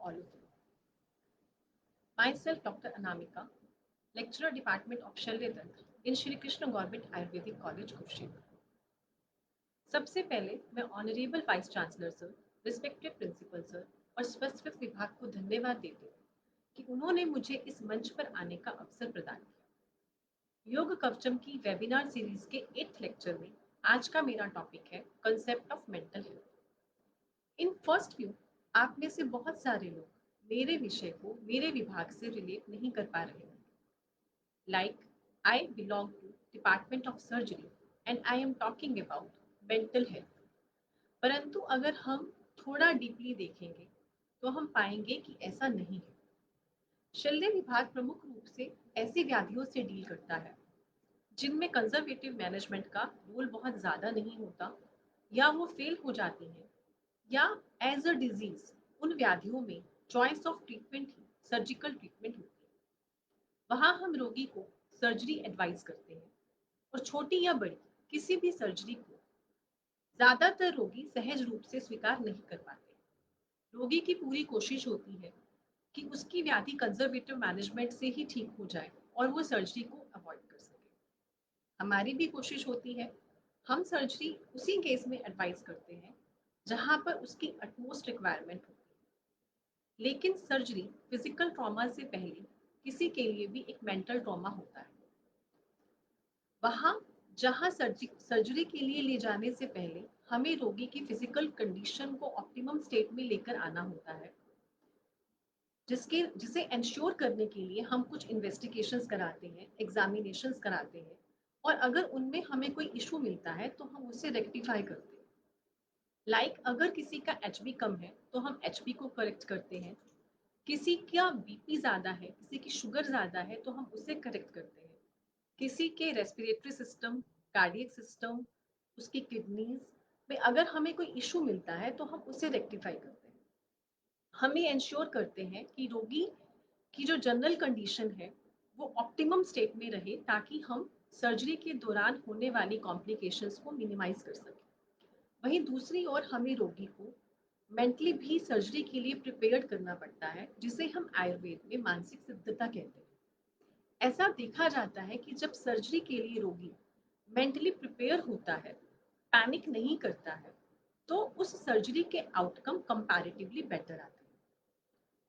all of you. Myself, Dr. Anamika, lecturer, Department of Shalya Tantra in Shri Krishna Government Ayurvedic College, Kurukshetra. सबसे पहले मैं honourable vice chancellor sir, respected principal sir और स्वस्थ विभाग को धन्यवाद देती हूँ कि उन्होंने मुझे इस मंच पर आने का अवसर प्रदान किया। योग कवचम की वेबिनार सीरीज के 8th लेक्चर में आज का मेरा टॉपिक है concept of mental health. In first view आप में से बहुत सारे लोग मेरे विषय को मेरे विभाग से रिलेट नहीं कर पा रहे हैं। Like I belong to department of surgery and I am talking about mental health. परंतु अगर हम थोड़ा डीपली देखेंगे तो हम पाएंगे कि ऐसा नहीं है। शल्य विभाग प्रमुख रूप से ऐसी व्याधियों से डील करता है जिनमें कंजर्वेटिव मैनेजमेंट का रोल बहुत ज़्यादा नहीं होता या वो फेल हो जाती हैं, या एज अ डिजीज उन व्याधियों में choice of treatment he surgical treatment होती है। वहाँ हम रोगी को सर्जरी एडवाइस करते हैं और छोटी या बड़ी किसी भी सर्जरी को ज़्यादातर रोगी सहज रूप से स्वीकार नहीं कर पाते। रोगी की पूरी कोशिश होती है कि उसकी व्याधि कंजर्वेटिव मैनेजमेंट से ही ठीक हो जाए और वो सर्जरी को अवॉइड कर सके। हमारी भी कोशिश होती है, हम सर्जरी उसी केस में एडवाइस करते हैं जहां पर उसकी अटमोस्ट रिक्वायरमेंट होती है। लेकिन सर्जरी फिजिकल ट्रॉमा से पहले किसी के लिए भी एक मेंटल ट्रॉमा होता है। वहां जहां सर्जरी के लिए ले जाने से पहले हमें रोगी की फिजिकल कंडीशन को ऑप्टिमम स्टेट में लेकर आना होता है, जिसे इंश्योर करने के लिए हम कुछ इन्वेस्टिगेशंस कराते हैं, एग्जामिनेशंस कराते हैं, और अगर उनमें हमें कोई इशू मिलता है तो हम उसे रेक्टिफाई करते हैं। लाइक अगर किसी का एचबी कम है तो हम एचबी को करेक्ट करते हैं, किसी का बीपी ज़्यादा है, किसी की शुगर ज़्यादा है तो हम उसे करेक्ट करते हैं, किसी के रेस्पिरेटरी सिस्टम, कार्डियक सिस्टम, उसकी किडनीज में अगर हमें कोई इशू मिलता है तो हम उसे रेक्टिफाई करते हैं। हम ये इंश्योर करते हैं कि रोगी की जो जनरल कंडीशन है वो ऑप्टिमम स्टेट में रहे ताकि हम सर्जरी के दौरान होने वाली कॉम्प्लिकेशंस को मिनिमाइज कर सकें। वहीं दूसरी ओर हमें रोगी को मेंटली भी सर्जरी के लिए प्रिपेयर्ड करना पड़ता है, जिसे हम आयुर्वेद में मानसिक सिद्धता कहते हैं। ऐसा देखा जाता है कि जब सर्जरी के लिए रोगी मेंटली प्रिपेयर होता है, पैनिक नहीं करता है, तो उस सर्जरी के आउटकम कंपैरेटिवली बेटर आते हैं।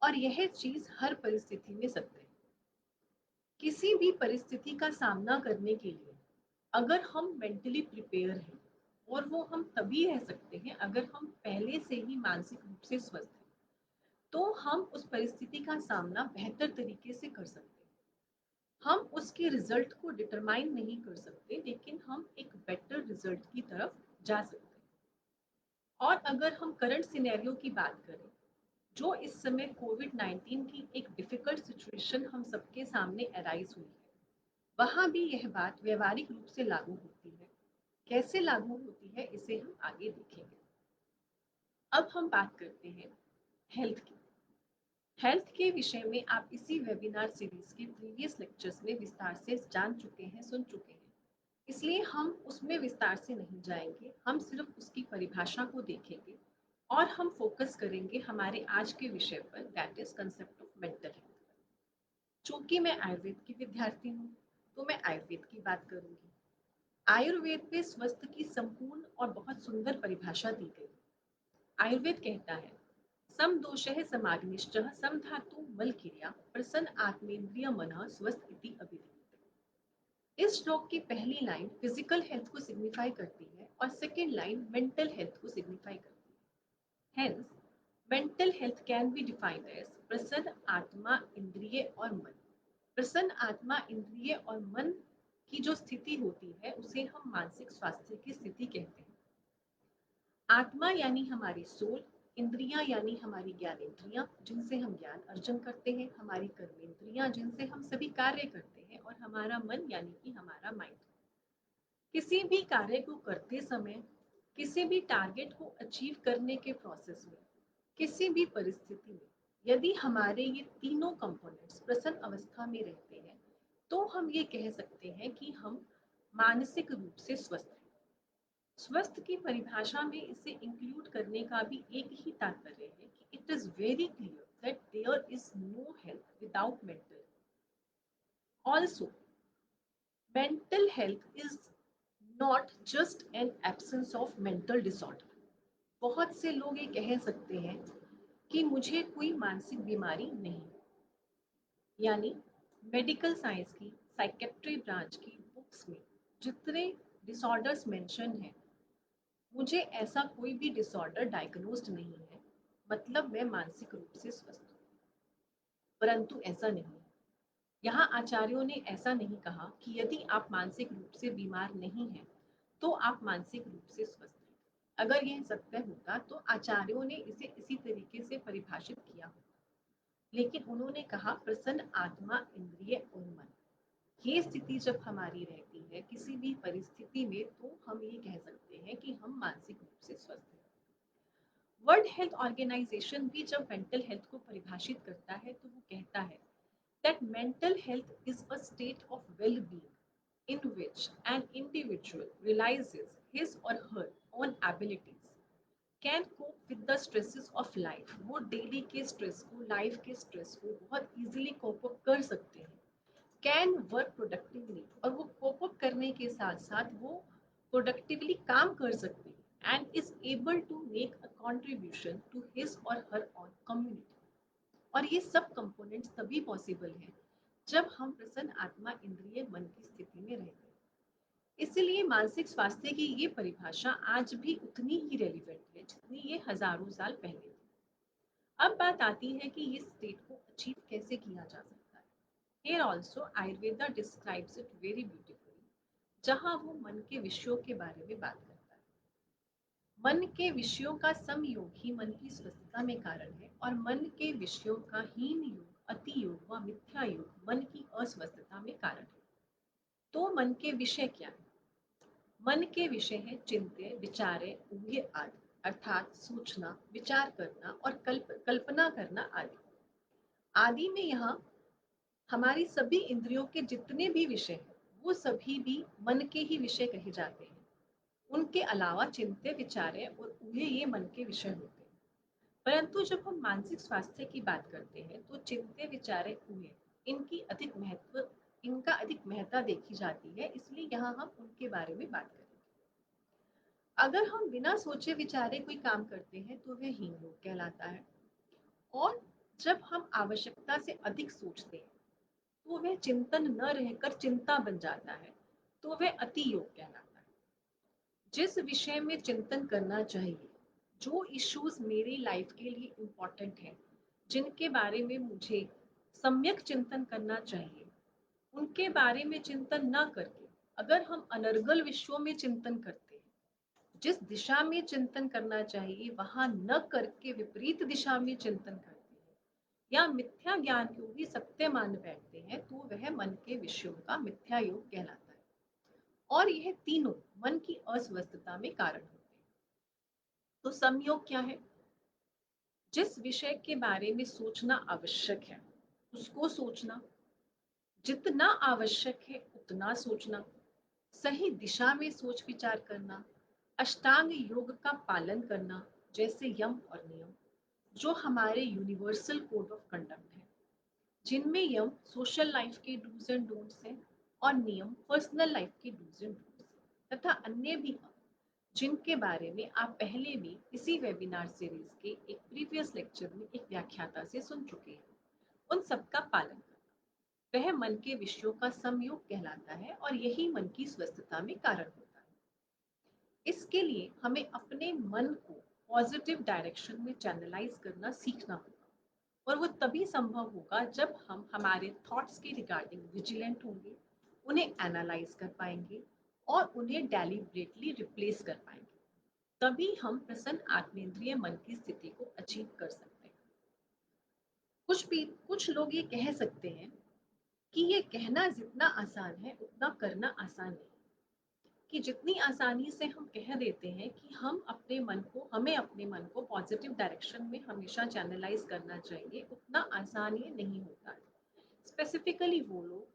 और यह चीज हर परिस्थिति में सत्य है। किसी भी परिस्थिति का सामना करने के लिए अगर हम मेंटली प्रिपेयर हैं, और वो हम तभी रह सकते हैं अगर हम पहले से ही मानसिक रूप से स्वस्थ हैं, तो हम उस परिस्थिति का सामना बेहतर तरीके से कर सकते हैं। हम उसके रिजल्ट को डिटरमाइन नहीं कर सकते, लेकिन हम एक बेटर रिजल्ट की तरफ जा सकते हैं। और अगर हम करंट सिनेरियो की बात करें, जो इस समय कोविड-19 की एक डिफिकल्ट सिचुएशन हम सबके सामने अराइज हुई है, वहाँ भी यह बात व्यवहारिक रूप से लागू होती है। कैसे लागू होती है इसे हम आगे देखेंगे। अब हम बात करते हैं हेल्थ की। हेल्थ के विषय में आप इसी वेबिनार सीरीज के प्रीवियस लेक्चर्स में विस्तार से जान चुके हैं, सुन चुके हैं, इसलिए हम उसमें विस्तार से नहीं जाएंगे। हम सिर्फ उसकी परिभाषा को देखेंगे और हम फोकस करेंगे हमारे आज के विषय पर, that is concept of mental health. चूंकि मैं आयुर्वेद की विद्यार्थी हूँ तो मैं आयुर्वेद की बात करूंगी। आयुर्वेद में स्वस्थ की संपूर्ण और बहुत सुंदर परिभाषा दी गई। आयुर्वेद कहता है, सम दोषः समाग्निश्चः सम धातु मल क्रिया प्रसन्न आत्मेन्द्रिय मनः स्वस्थ इति अभिधीयते। इस श्लोक की पहली लाइन फिजिकल हेल्थ को सिग्निफाई करती है और सेकेंड लाइन मेंटल हेल्थ को सिग्निफाई करती है। Hence mental health can be defined as प्रसन्न आत्मा, इंद्रिय और मन। प्रसन्न आत्मा, इंद्रिय और मन की जो स्थिति होती है उसे हम मानसिक स्वास्थ्य की स्थिति कहते हैं। आत्मा यानी हमारी सोल, इंद्रियां यानी हमारी ज्ञानेंद्रियां जिनसे हम ज्ञान अर्जन करते हैं, हमारी कर्मेंद्रियां जिनसे हम सभी कार्य करते हैं, और हमारा मन यानी कि हमारा माइंड। किसी भी कार्य को करते समय, किसी भी टारगेट को अचीव करने के प्रोसेस में, किसी भी परिस्थिति में यदि हमारे ये तीनों कंपोनेंट्स प्रसन्न अवस्था में रहते हैं तो हम ये कह सकते हैं कि हम मानसिक रूप से स्वस्थ हैं। स्वस्थ की परिभाषा में इसे इंक्लूड करने का भी एक ही तात्पर्य है कि it is very clear that there is no health without mental. Also, mental health is not just an absence of mental disorder. बहुत से लोग ये कह सकते हैं कि मुझे कोई मानसिक बीमारी नहीं, यानी मेडिकल साइंस की साइकेट्री ब्रांच की बुक्स में जितने डिसऑर्डर्स मेंशन हैं, मुझे ऐसा कोई भी डिसऑर्डर डायग्नोस्ड नहीं है, मतलब मैं मानसिक रूप से स्वस्थ हूँ। परंतु ऐसा नहीं है। यहाँ आचार्यों ने ऐसा नहीं कहा कि यदि आप मानसिक रूप से बीमार नहीं हैं तो आप मानसिक रूप से स्वस्थ हैं। अगर यह सत्य होता तो आचार्यों ने इसे इसी तरीके से परिभाषित किया होता, लेकिन उन्होंने कहा प्रसन्न आत्मा, इंद्रिय और मन। ये स्थिति जब हमारी रहती है किसी भी परिस्थिति में, तो हम ये कह सकते हैं कि हम मानसिक रूप से स्वस्थ हैं। वर्ल्ड हेल्थ ऑर्गेनाइजेशन भी जब मेंटल हेल्थ को परिभाषित करता है तो वो कहता है that mental health is a state of well-being in which an individual realizes his or her own abilities, can cope with the stresses of life. वो डेली के स्ट्रेस को, लाइफ के स्ट्रेस को बहुत इजीली कोप अप कर सकते हैं, can work productively, और वो कोप अप करने के साथ साथ वो प्रोडक्टिवली काम कर सकते हैं, and is able to make a contribution to his or her on community. और ये सब कंपोनेंट्स तभी पॉसिबल है जब हम प्रसन्न आत्मा, इंद्रिय, मन की स्थिति में रहते हैं। इसलिए मानसिक स्वास्थ्य की ये परिभाषा आज भी उतनी ही रेलिवेंट है जितनी ये हजारों साल पहले थी। अब बात आती है कि इस स्टेट को अचीव कैसे किया जा सकता है। Here also Ayurveda describes it very beautifully, जहाँ वो मन के विषयों के बारे में बात करता है। मन के विषयों का समयोग ही मन की स्वस्थता में कारण है, और मन के विषयों का हीन योग, अति योग व मिथ्या योग मन की अस्वस्थता में कारण है। तो मन के विषय क्या है? मन के विषय है चिंत्य, विचारे, ऊह्य आदि, अर्थात सोचना, विचार करना और कल्पना करना आदि। आदि में यहाँ हमारी सभी इंद्रियों के जितने भी विषय हैं वो सभी भी मन के ही विषय कहे जाते हैं। उनके अलावा चिंत्य, विचारे और ऊहे ये मन के विषय होते हैं। परंतु जब हम मानसिक स्वास्थ्य की बात करते हैं तो चिंत्य, विचारे, ऊहे इनका अधिक महत्ता देखी जाती है, इसलिए यहाँ हम उनके बारे में बात करेंगे। अगर हम बिना सोचे विचारे कोई काम करते हैं तो वह हीन योग कहलाता है, और जब हम आवश्यकता से अधिक सोचते हैं तो वह चिंतन न रहकर चिंता बन जाता है, तो वह अति योग कहलाता है। जिस विषय में चिंतन करना चाहिए, जो इश्यूज मेरी लाइफ के लिए इम्पोर्टेंट है, जिनके बारे में मुझे सम्यक चिंतन करना चाहिए, उनके बारे में चिंतन न करके अगर हम अनर्गल विषयों में चिंतन करते हैं, जिस दिशा में चिंतन करना चाहिए वहां न करके विपरीत दिशा में चिंतन करते हैं, या मिथ्या ज्ञान को भी सत्य मान बैठते हैं, तो वह मन के विषयों का मिथ्या योग कहलाता है। और यह तीनों मन की अस्वस्थता में कारण होते हैं। तो संयोग क्या है? जिस विषय के बारे में सोचना आवश्यक है उसको सोचना, जितना आवश्यक है उतना सोचना, सही दिशा में सोच विचार करना, अष्टांग योग का पालन करना, जैसे यम और नियम जो हमारे यूनिवर्सल कोड ऑफ कंडक्ट है, जिनमें यम सोशल लाइफ के डूज एंड डोंट्स हैं और नियम पर्सनल लाइफ के डूज एंड डोंट्स हैं, तथा अन्य भी जिनके बारे में आप पहले भी इसी वेबिनार सीरीज के एक प्रीवियस लेक्चर में एक व्याख्याता से सुन चुके हैं। उन सबका पालन करना वह मन के विषयों का समयोग कहलाता है, और यही मन की स्वस्थता में कारण होता है। इसके लिए हमें अपने मन को पॉजिटिव डायरेक्शन में चैनलाइज करना सीखना होगा, और वो तभी संभव होगा जब हम हमारे थॉट्स के रिगार्डिंग विजिलेंट होंगे, उन्हें एनालाइज कर पाएंगे और उन्हें डेलिब्रेटली रिप्लेस कर पाएंगे। तभी हम प्रसन्न आत्मेंद्रिय मन की स्थिति को अचीव कर सकते हैं। कुछ लोग ये कह सकते हैं कि ये कहना जितना आसान है उतना करना आसान नहीं, कि जितनी आसानी से हम कह देते हैं कि हमें अपने मन को पॉजिटिव डायरेक्शन में हमेशा चैनलाइज करना चाहिए, उतना आसान ये नहीं होता है। स्पेसिफिकली वो लोग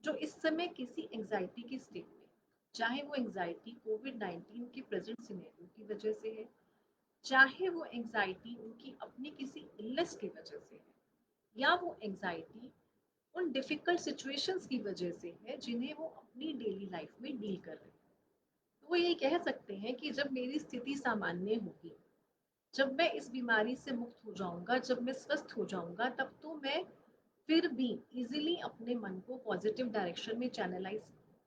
जो इस समय किसी एंजाइटी की स्टेट में, चाहे वो एंजाइटी कोविड-19 के प्रेजेंट सिनेरियो की वजह से है, चाहे वो एंजाइटी उनकी अपनी किसी इलनेस की वजह से है, या वो एंजाइटी उन डिफिकल्ट सिचुएशंस की वजह से है जिन्हें वो अपनी डेली लाइफ में डील कर रहे हैं। तो वो ये कह सकते हैं कि जब मेरी स्थिति सामान्य होगी, जब मैं इस बीमारी से मुक्त हो जाऊंगा, जब मैं स्वस्थ हो जाऊंगा, तब तो मैं फिर भी इजीली अपने मन को पॉजिटिव डायरेक्शन में चैनलाइज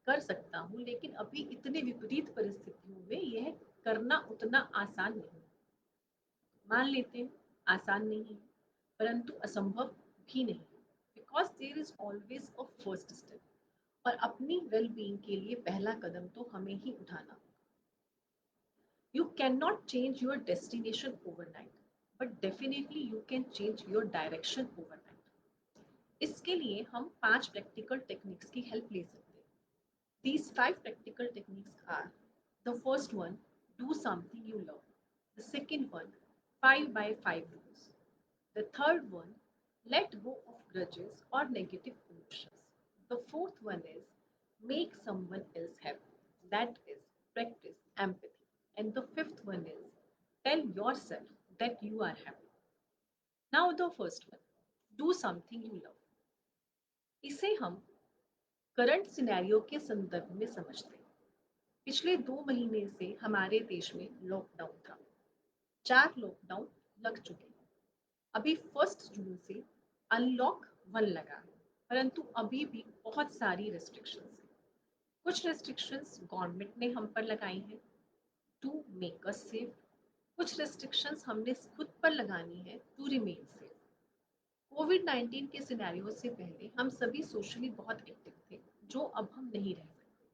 कर सकता हूँ। लेकिन अभी इतने विपरीत परिस्थितियों में यह करना उतना आसान नहीं। मान लेते हैं आसान नहीं है, परंतु असंभव भी नहीं, because there is always a first step. और अपनी वेल बीइंग के लिए पहला कदम तो हमें ही उठाना। You can not change your destination overnight, but definitely you can change your direction overnight. इसके लिए हम 5 प्रैक्टिकल टेक्निक्स की हेल्प ले सकते हैं। These 5 practical techniques are: the first one, do something you love. The second one, 5 by 5 rules. The third one, let go of grudges or negative emotions. The fourth one is make someone else happy. That is practice empathy. And the fifth one is tell yourself that you are happy. Now the first one, do something you love. इसे हम current scenario के संदर्भ में समझते हैं। पिछले 2 महीने से हमारे देश में लॉकडाउन था। 4 लॉकडाउन लग चुके हैं। अभी 1 जून से अनलॉक 1 लगा है, परंतु अभी भी बहुत सारी रेस्ट्रिक्शंस हैं। कुछ रेस्ट्रिक्शंस गवर्नमेंट ने हम पर लगाई हैं टू मेक अस सेफ। कुछ रेस्ट्रिक्शंस हमने खुद पर लगानी है टू रिमेन सेफ। कोविड-19 के सिनेरियो से पहले हम सभी सोशली बहुत एक्टिव थे, जो अब हम नहीं रह सकते।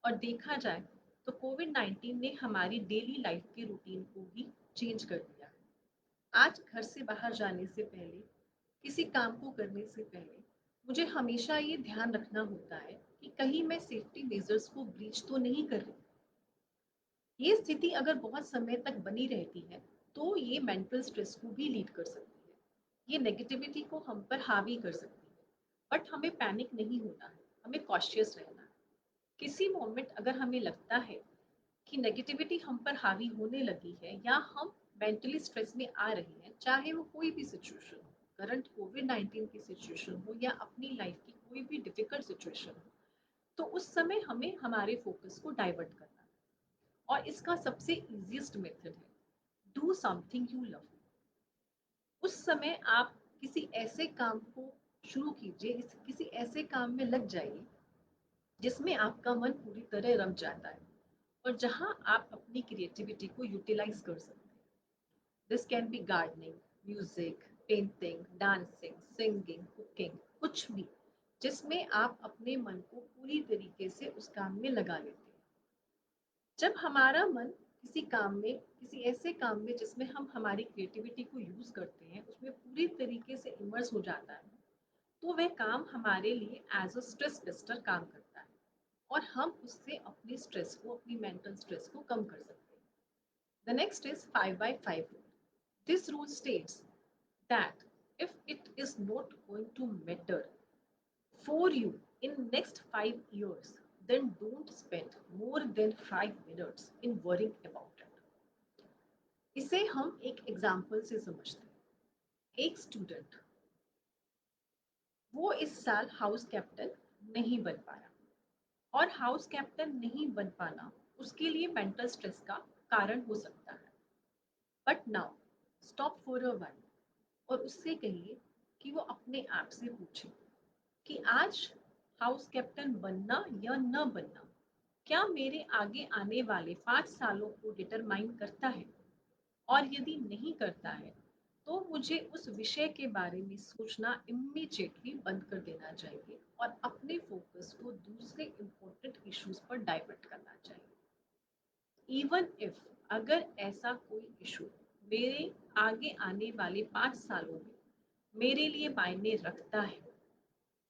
और देखा जाए तो कोविड-19 ने हमारी डेली लाइफ के रूटीन को ही चेंज कर दिया है। आज घर से बाहर जाने से पहले, किसी काम को करने से पहले मुझे हमेशा ये ध्यान रखना होता है कि कहीं मैं सेफ्टी मेजर्स को ब्रीच तो नहीं कर रही। ये स्थिति अगर बहुत समय तक बनी रहती है तो ये मेंटल स्ट्रेस को भी लीड कर सकती है। ये नेगेटिविटी को हम पर हावी कर सकती है। बट हमें पैनिक नहीं होना है, हमें कॉशियस रहना है। किसी मोमेंट अगर हमें लगता है कि नेगेटिविटी हम पर हावी होने लगी है या हम मेंटली स्ट्रेस में आ रही हैं, चाहे वो कोई भी सिचुएशन हो, करंट कोविड-19 की सिचुएशन हो या अपनी लाइफ की कोई भी डिफिकल्ट सिचुएशन हो, तो उस समय हमें हमारे फोकस को डाइवर्ट करना है। और इसका सबसे इजीएस्ट मेथड है डू समथिंग यू लव। उस समय आप किसी ऐसे काम को शुरू कीजिए, किसी ऐसे काम में लग जाइए जिसमें आपका मन पूरी तरह रम जाता है और जहां आप अपनी क्रिएटिविटी को यूटिलाइज कर सकते हैं। This can be gardening, music, painting, dancing, singing, cooking, कुछ भी जिसमें आप अपने मन को पूरी तरीके से उस काम में लगा लेते हैं। जब हमारा मन किसी काम में, किसी ऐसे काम में जिसमें हम हमारी क्रिएटिविटी को यूज करते हैं, उसमें पूरी तरीके से इमर्स हो जाता है, तो वह काम हमारे लिए एज अ स्ट्रेस बस्टर काम करता है और हम उससे अपनी स्ट्रेस को, अपनी मेंटल स्ट्रेस को कम कर सकते हैं। The next is 5 by 5 rule. This rule states that if it is not going to matter for you in next 5 years, then don't spend more than 5 minutes in worrying about it. इसे हम एक example से समझते हैं। एक student, वो इस साल हाउस कैप्टन नहीं बन पाया और हाउस कैप्टन नहीं बन पाना उसके लिए मेंटल स्ट्रेस का कारण हो सकता है। But now stop for a while और उससे कहिए कि वो अपने आप से पूछे कि आज हाउस कैप्टन बनना या न बनना क्या मेरे आगे आने वाले 5 सालों को डिटरमाइन करता है। और यदि नहीं करता है तो मुझे उस विषय के बारे में सोचना इमीडिएटली बंद कर देना चाहिए और अपने फोकस को दूसरे इम्पोर्टेंट इश्यूज पर डाइवर्ट करना चाहिए। इवन इफ अगर ऐसा कोई इशू मेरे आगे आने वाले 5 सालों में मेरे लिए मायने रखता है,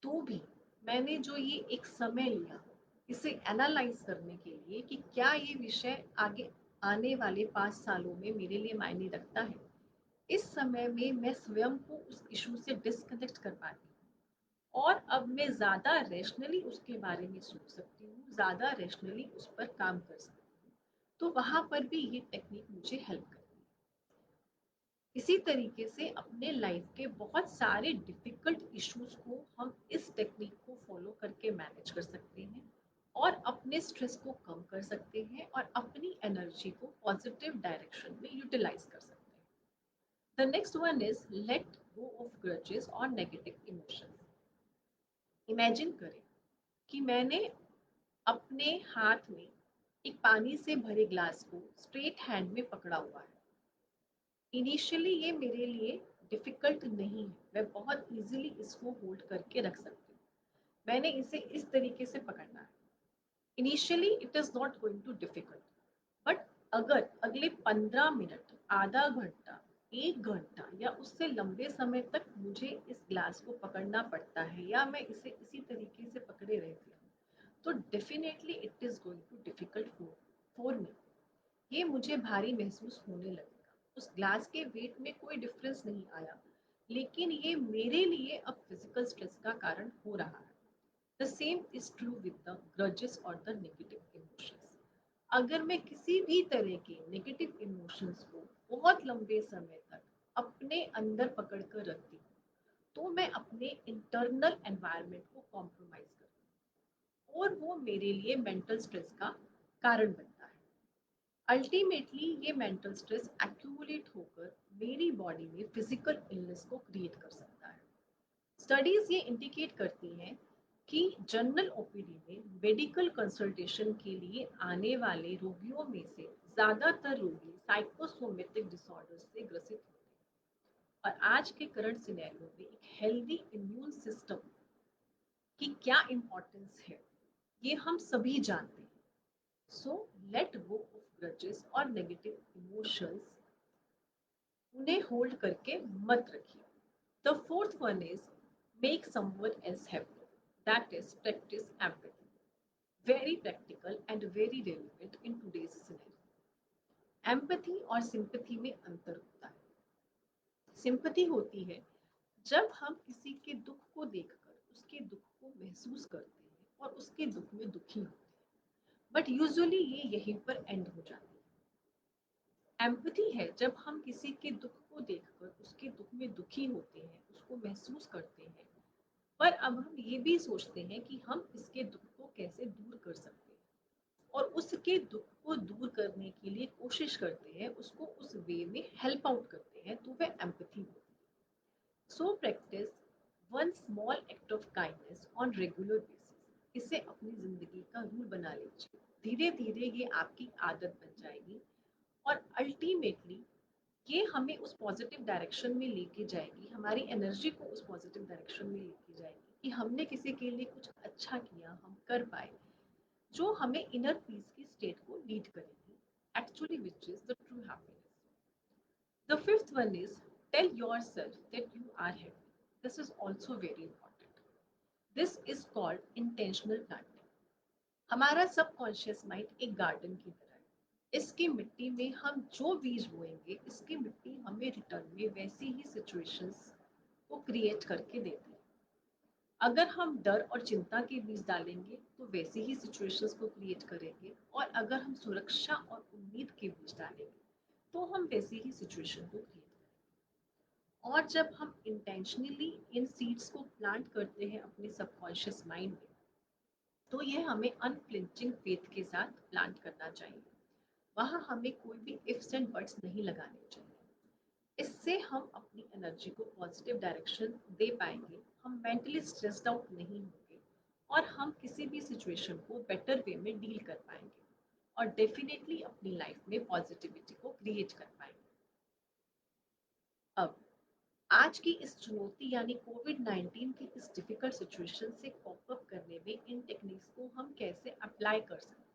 तो भी मैंने जो ये एक समय लिया इसे एनालाइज करने के लिए कि क्या ये विषय आगे आने वाले 5 सालों में मेरे लिए मायने रखता है, इस समय में मैं स्वयं को उस इशू से डिस्कनेक्ट कर पाती हूँ और अब मैं ज़्यादा रैशनली उसके बारे में सोच सकती हूँ, ज़्यादा रैशनली उस पर काम कर सकती हूँ। तो वहाँ पर भी ये टेक्निक मुझे हेल्प करती है। इसी तरीके से अपने लाइफ के बहुत सारे डिफिकल्ट इश्यूज को हम इस टेक्निक को फॉलो करके मैनेज कर सकते हैं और अपने स्ट्रेस को कम कर सकते हैं और अपनी एनर्जी को पॉजिटिव डायरेक्शन में यूटिलाइज कर सकते हैं। The next one is let go of grudges और नेगेटिव इमोशंस। इमेजिन करें कि मैंने अपने हाथ में एक पानी से भरे ग्लास को स्ट्रेट हैंड में पकड़ा हुआ है। इनिशियली ये मेरे लिए डिफिकल्ट नहीं है, मैं बहुत इजीली इसको होल्ड करके रख सकती हूँ। मैंने इसे इस तरीके से पकड़ना है। Initially it is not going to difficult, but अगर अगले 15 मिनट, आधा घंटा, 1 घंटा या उससे लंबे समय तक मुझे इस ग्लास को पकड़ना पड़ता है या मैं इसे इसी तरीके से पकड़े रहती हूँ, तो definitely it is going to difficult for me. ये मुझे भारी महसूस होने लगेगा। उस ग्लास के वेट में कोई डिफरेंस नहीं आया, लेकिन ये मेरे लिए अब फिजिकल स्ट्रेस का कारण हो रहा है। The same is true with the grudges और द नेगेटिव इमोशंस। अगर मैं किसी भी तरह के नेगेटिव इमोशंस को बहुत लंबे समय तक अपने अंदर पकड़ कर रखती हूँ, तो मैं अपने इंटरनल एनवायरनमेंट को कॉम्प्रोमाइज करती हूँ और वो मेरे लिए मेंटल स्ट्रेस का कारण बनता है। अल्टीमेटली ये मेंटल स्ट्रेस एक्यूमुलेट होकर मेरी बॉडी में फिजिकल इलनेस को क्रिएट कर सकता है। स्टडीज ये इंडिकेट करती हैं कि जनरल ओपीडी में मेडिकल कंसल्टेशन के लिए आने वाले रोगियों में से ज्यादातर रोगी साइकोसोमेटिक डिसऑर्डर से ग्रसित होते हैं। और आज के करंट सिनेरियो में एक हेल्दी इम्यून सिस्टम की क्या इम्पोर्टेंस है, ये हम सभी जानते हैं। So let go of grudges और नेगेटिव इमोशंस, उन्हें होल्ड करके मत रखिए। The fourth one is make someone else happy, that is practice empathy. Very practical and very relevant in today's scenario. Empathy और सिंपैथी में अंतर होता है। सिंपैथी होती है जब हम किसी के दुख को देखकर उसके दुख को महसूस करते हैं और उसके दुख में दुखी होते हैं, बट यूजुअली ये यहीं पर एंड हो जाती है। एम्पैथी है जब हम किसी के दुख को देखकर उसके दुख में दुखी होते हैं, उसको महसूस करते हैं, पर अब हम ये भी सोचते हैं कि हम इसके दुख को कैसे दूर कर सकते हैं और उसके दुख को दूर करने के लिए कोशिश करते हैं, उसको उस वे में हेल्प आउट करते हैं, तो वह एम्पैथी होती है। So practice one small act of kindness on regular basis. इसे अपनी जिंदगी का रूल बना लीजिए। धीरे धीरे ये आपकी आदत बन जाएगी और अल्टीमेटली ये हमें उस पॉजिटिव डायरेक्शन में लेके जाएगी, हमारी एनर्जी को उस पॉजिटिव डायरेक्शन में लेके जाएगी कि हमने किसी के लिए कुछ अच्छा किया, हम कर पाए, जो हमें इनर पीस की स्टेट को लीड करेगी, actually which is the true happiness. The fifth one is tell yourself that you are happy. This is also very important. This is called intentional planting. हमारा सबकॉन्शियस माइंड एक garden की तरह है। इसकी मिट्टी में हम जो बीज बोएंगे, इसकी मिट्टी हमें रिटर्न में वैसी ही सिचुएशंस को क्रिएट करके देती है। अगर हम डर और चिंता के बीज डालेंगे तो वैसी ही सिचुएशंस को क्रिएट करेंगे, और अगर हम सुरक्षा और उम्मीद के बीज डालेंगे तो हम वैसी ही सिचुएशन को क्रिएट करेंगे। और जब हम इंटेंशनली इन सीड्स को प्लांट करते हैं अपने सबकॉन्शियस माइंड में, तो ये हमें अनफ्लिंचिंग फेथ के साथ प्लांट करना चाहिए। वहाँ हमें कोई भी इफ्स एंड बट्स नहीं लगाने चाहिए। इससे हम अपनी एनर्जी को पॉजिटिव डायरेक्शन दे पाएंगे, हम मेंटली स्ट्रेस्ड आउट नहीं होंगे और हम किसी भी सिचुएशन को बेटर वे में डील कर पाएंगे और डेफिनेटली अपनी लाइफ में पॉजिटिविटी को क्रिएट कर पाएंगे। अब आज की इस चुनौती यानी कोविड-19 की इस डिफिकल्ट सिचुएशन से कॉप अप करने में इन टेक्निक्स को हम कैसे अप्लाई कर सकते हैं।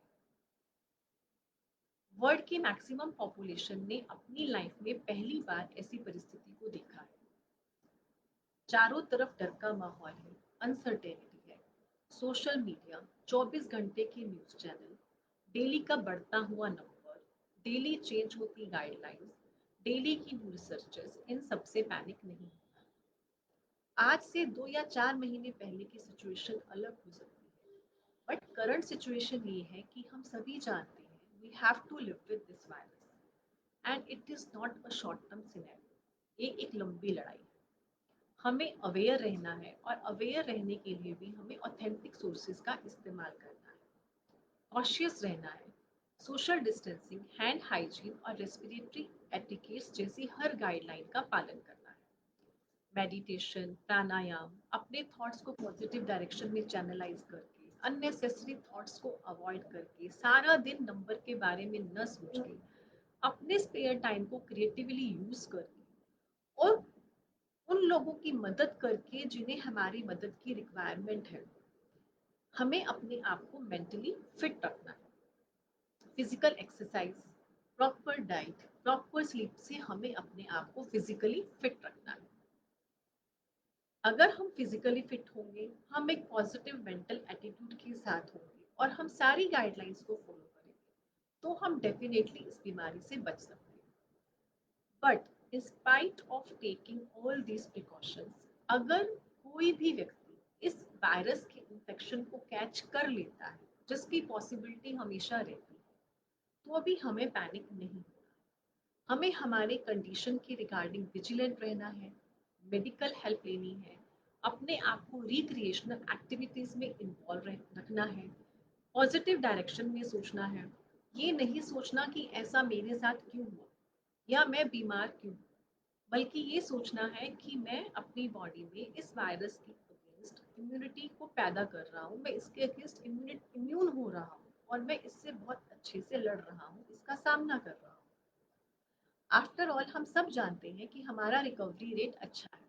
वर्ल्ड की मैक्सिमम पॉपुलेशन ने अपनी लाइफ में पहली बार ऐसी परिस्थिति को देखा है। चारों तरफ डर का माहौल है, अनसर्टेनिटी है। सोशल मीडिया, 24 घंटे के न्यूज चैनल, डेली का बढ़ता हुआ नंबर, डेली चेंज होती गाइडलाइंस, डेली की न्यू रिसर्चेस, इन सबसे पैनिक नहीं होना। आज से 2 या 4 महीने पहले की सिचुएशन अलग हो सकती है, बट करंट सिचुएशन ये है कि हम सभी जानते हैं we have to live with this virus and it is not a short term scenario. ये एक लंबी लड़ाई है। हमें अवेयर रहना है और अवेयर रहने के लिए भी हमें ऑथेंटिक सोर्सेज का इस्तेमाल करना है, कॉशियस रहना है। सोशल डिस्टेंसिंग, हैंड हाइजीन और रेस्पिरेटरी एटिकेट्स जैसी हर गाइडलाइन का पालन करना है। मेडिटेशन, प्राणायाम, अपने थॉट्स को पॉजिटिव डायरेक्शन में चैनलाइज करके, अननेसेसरी थॉट्स को अवॉइड करके, सारा दिन नंबर के बारे में न सोच के, अपने स्पेयर टाइम को क्रिएटिवली यूज करके और उन लोगों की मदद करके जिन्हें हमारी मदद की रिक्वायरमेंट है, हमें अपने आप को मेंटली फिट रखना है। Physical exercise, proper diet, proper sleep से हमें अपने आप को फिजिकली फिट रखना है। अगर हम फिजिकली फिट होंगे, हम एक पॉजिटिव मेंटल एटीट्यूड के साथ होंगे और हम सारी गाइडलाइंस को फॉलो करेंगे, तो हम डेफिनेटली इस बीमारी से बच सकते हैं। But in spite of taking all these precautions, अगर कोई भी व्यक्ति इस वायरस के इन्फेक्शन को कैच कर लेता है, जिसकी पॉसिबिलिटी हमेशा रहती है, तो अभी हमें पैनिक नहीं होना। हमें हमारे कंडीशन के रिगार्डिंग विजिलेंट रहना है, मेडिकल हेल्प लेनी है, अपने आप को रिक्रिएशनल एक्टिविटीज में इन्वॉल्व रखना है, पॉजिटिव डायरेक्शन में सोचना है। ये नहीं सोचना कि ऐसा मेरे साथ क्यों हुआ या मैं बीमार क्यों हूँ, बल्कि ये सोचना है कि मैं अपनी बॉडी में इस वायरस के अगेंस्ट इम्यूनिटी को पैदा कर रहा हूँ, मैं इसके अगेंस्ट इम्यून हो रहा हूँ और मैं इससे बहुत अच्छे से लड़ रहा हूँ, इसका सामना कर रहा हूँ। आफ्टर ऑल हम सब जानते हैं कि हमारा रिकवरी रेट अच्छा है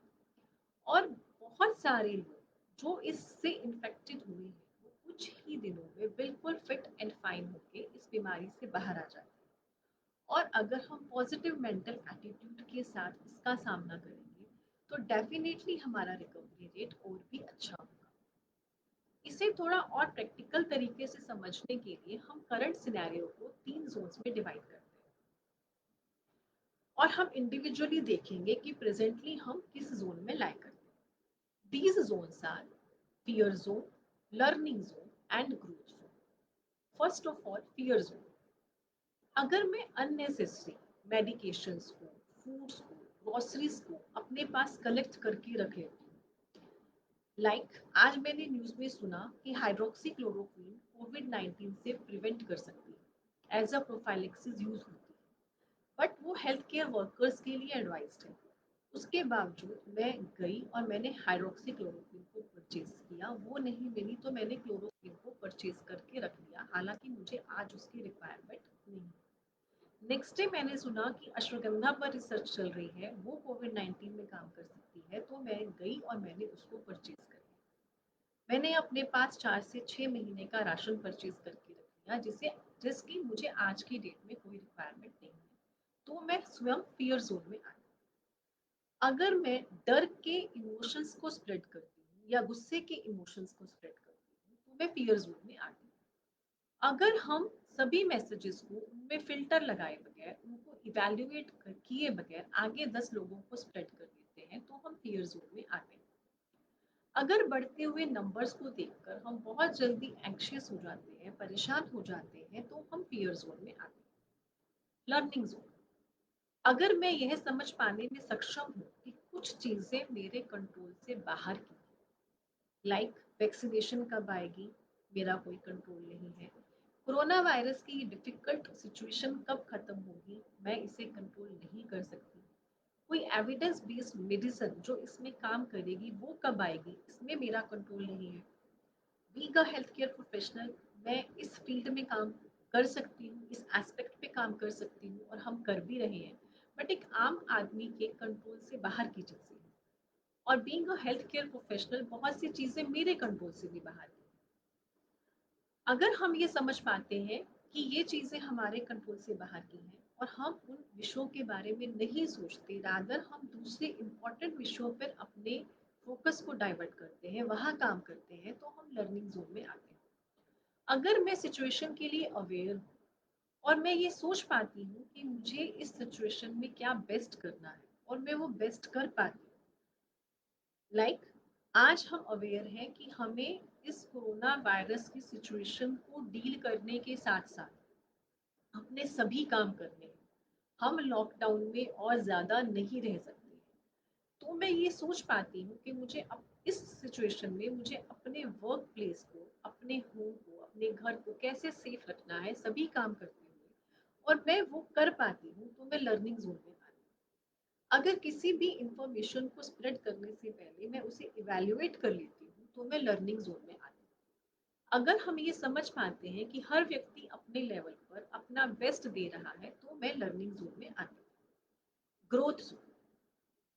और बहुत सारे लोग जो इससे इन्फेक्टेड हुए हैं वो कुछ ही दिनों में बिल्कुल फिट एंड फाइन होके इस बीमारी से बाहर आ जाते हैं। और अगर हम पॉजिटिव मेंटल एटीट्यूड के साथ इसका सामना करेंगे, तो डेफिनेटली हमारा रिकवरी रेट और भी अच्छा होगा। इसे थोड़ा और प्रैक्टिकल तरीके से समझने के लिए हम करंट सिनेरियो को 3 जोन्स में डिवाइड करते हैं और हम इंडिविजुअली देखेंगे कि प्रेजेंटली हम किस जोन में लाई करते हैं। These zones are fear zone, learning zone and growth zone. First of all, fear zone. अगर मैं अननेसेसरी मेडिकेशंस को, फूड्स को, ग्रोसरीज को अपने पास कलेक्ट करके रख लेती हूँ, आज मैंने न्यूज में सुना कि हाइड्रोक्सी क्लोरोक्वीन कोविड-19 से प्रिवेंट कर सकती है, एज अ प्रोफाइलेक्सिस यूज होती है, बट वो हेल्थ केयर वर्कर्स के लिए एडवाइस्ड है। उसके बावजूद मैं गई और मैंने हाइड्रोक्सी क्लोरोक्वीन को परचेज किया, वो नहीं मिली तो मैंने क्लोरोक्वीन को परचेज करके रख लिया, हालांकि मुझे आज उसकी रिक्वायरमेंट नहीं। नेक्स्ट डे मैंने सुना कि अश्वगंधा पर रिसर्च चल रही है, वो कोविड-19 में काम कर सकती है, तो मैं गई और मैंने उसको परचेज कर लिया। मैंने अपने पास 4 से 6 महीने का राशन परचेज करके रख लिया, जिसकी मुझे आज की डेट में कोई रिक्वायरमेंट नहीं है, तो मैं स्वयं फियर जोन में आ गई। अगर मैं डर के इमोशंस को स्प्रेड करती हूँ या गुस्से के इमोशंस को स्प्रेड करती हूँ, तो मैं फियर जोन में आ गई। अगर हम सभी मैसेजेस को उनमें फिल्टर लगाए बगैर, उनको इवैल्यूएट किए बगैर आगे 10 लोगों को स्प्रेड कर देते हैं, तो हम फियर जोन में आते हैं। अगर बढ़ते हुए नंबर्स को देखकर हम बहुत जल्दी एंग्शियस हो जाते हैं, परेशान हो जाते हैं, तो हम फियर जोन में आते हैं। Learning zone. अगर मैं यह समझ पाने में सक्षम हूँ कि कुछ चीजें मेरे कंट्रोल से बाहर की, वैक्सीनेशन कब आएगी, मेरा कोई कंट्रोल नहीं है। कोरोना वायरस की डिफिकल्ट सिचुएशन कब खत्म होगी, मैं इसे कंट्रोल नहीं कर सकती। कोई एविडेंस बेस्ड मेडिसिन जो इसमें काम करेगी वो कब आएगी, इसमें मेरा कंट्रोल नहीं है। Being a health care professional, मैं इस फील्ड में काम कर सकती हूँ, इस एस्पेक्ट पे काम कर सकती हूँ और हम कर भी रहे हैं, बट एक आम आदमी के कंट्रोल से बाहर की चीज़ें हैं। और being a health care professional, बहुत सी चीज़ें मेरे कंट्रोल से भी बाहर हैं। अगर हम ये समझ पाते हैं कि ये चीज़ें हमारे कंट्रोल से बाहर की हैं और हम उन विषयों के बारे में नहीं सोचते, रादर हम दूसरे इम्पोर्टेंट विषयों पर अपने फोकस को डाइवर्ट करते हैं, वहाँ काम करते हैं, तो हम लर्निंग जोन में आते हैं। अगर मैं सिचुएशन के लिए अवेयर हूँ और मैं ये सोच पाती हूँ कि मुझे इस सिचुएशन में क्या बेस्ट करना है और मैं वो बेस्ट कर पाती हूँ, लाइक आज हम अवेयर हैं कि हमें इस कोरोना वायरस की सिचुएशन को डील करने के साथ साथ अपने सभी काम करने हैं। हम लॉकडाउन में और ज़्यादा नहीं रह सकते, मैं ये सोच पाती हूँ कि मुझे अब इस सिचुएशन में मुझे अपने वर्क प्लेस को, अपने होम को, अपने घर को कैसे सेफ रखना है सभी काम करते हुए, और मैं वो कर पाती हूँ तो मैं लर्निंग ज़ोन में आती हूँ। अगर किसी भी इन्फॉर्मेशन को स्प्रेड करने से पहले मैं उसे इवैल्यूएट कर लेती हूँ तो मैं लर्निंग ज़ोन में आती हूँ। अगर हम ये समझ पाते हैं कि हर व्यक्ति अपने लेवल पर अपना बेस्ट दे रहा है तो मैं लर्निंग ज़ोन में आती हूँ। ग्रोथ ज़ोन,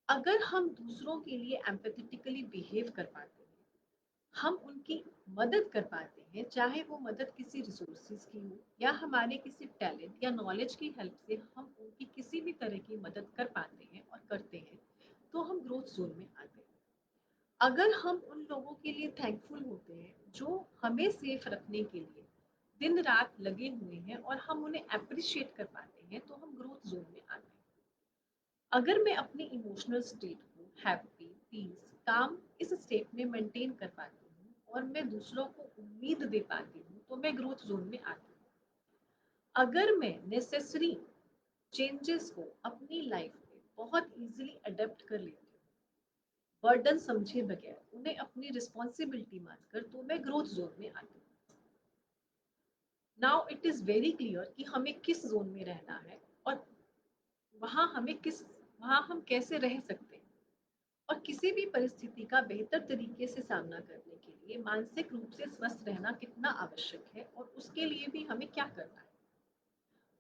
अगर हम दूसरों के लिए एम्पैथेटिकली बिहेव कर पाते हैं, हम उनकी मदद कर पाते हैं, चाहे वो मदद किसी रिसोर्सेज की हो या हमारे किसी टैलेंट या नॉलेज की हेल्प से हम उनकी किसी भी तरह की मदद कर पाते हैं और करते हैं, तो हम ग्रोथ जोन में आते हैं। अगर हम उन लोगों के लिए थैंकफुल होते हैं जो हमें सेफ रखने के लिए दिन रात लगे हुए हैं और हम उन्हें अप्रिशिएट कर पाते हैं, तो हम ग्रोथ जोन में आते हैं। अगर मैं अपनी इमोशनल स्टेट को हैप्पी, पीस, काम इस स्टेट में मेंटेन कर पाती हूँ और मैं दूसरों को उम्मीद दे पाती हूँ तो मैं ग्रोथ जोन में आती हूँ। अगर मैं नेसेसरी चेंजेस को अपनी लाइफ में बहुत इजीली अडेप्ट कर लेती हूँ, बर्डन समझे बगैर उन्हें अपनी रिस्पॉन्सिबिलिटी मानकर, तो मैं ग्रोथ जोन में आती हूँ। Now it is very clear कि हमें किस जोन में रहना है और वहाँ हमें किस वहाँ हम कैसे रह सकते हैं, और किसी भी परिस्थिति का बेहतर तरीके से सामना करने के लिए मानसिक रूप से स्वस्थ रहना कितना आवश्यक है और उसके लिए भी हमें क्या करना है।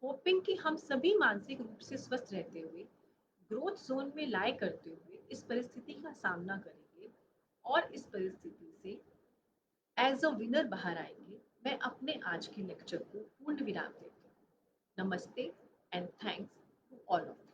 होपिंग कि हम सभी मानसिक रूप से स्वस्थ रहते हुए ग्रोथ जोन में लाए करते हुए इस परिस्थिति का सामना करेंगे और इस परिस्थिति से एज अ विनर बाहर आएंगे। मैं अपने आज के लेक्चर को पूर्ण विराम देती हूँ। नमस्ते and thanks to all of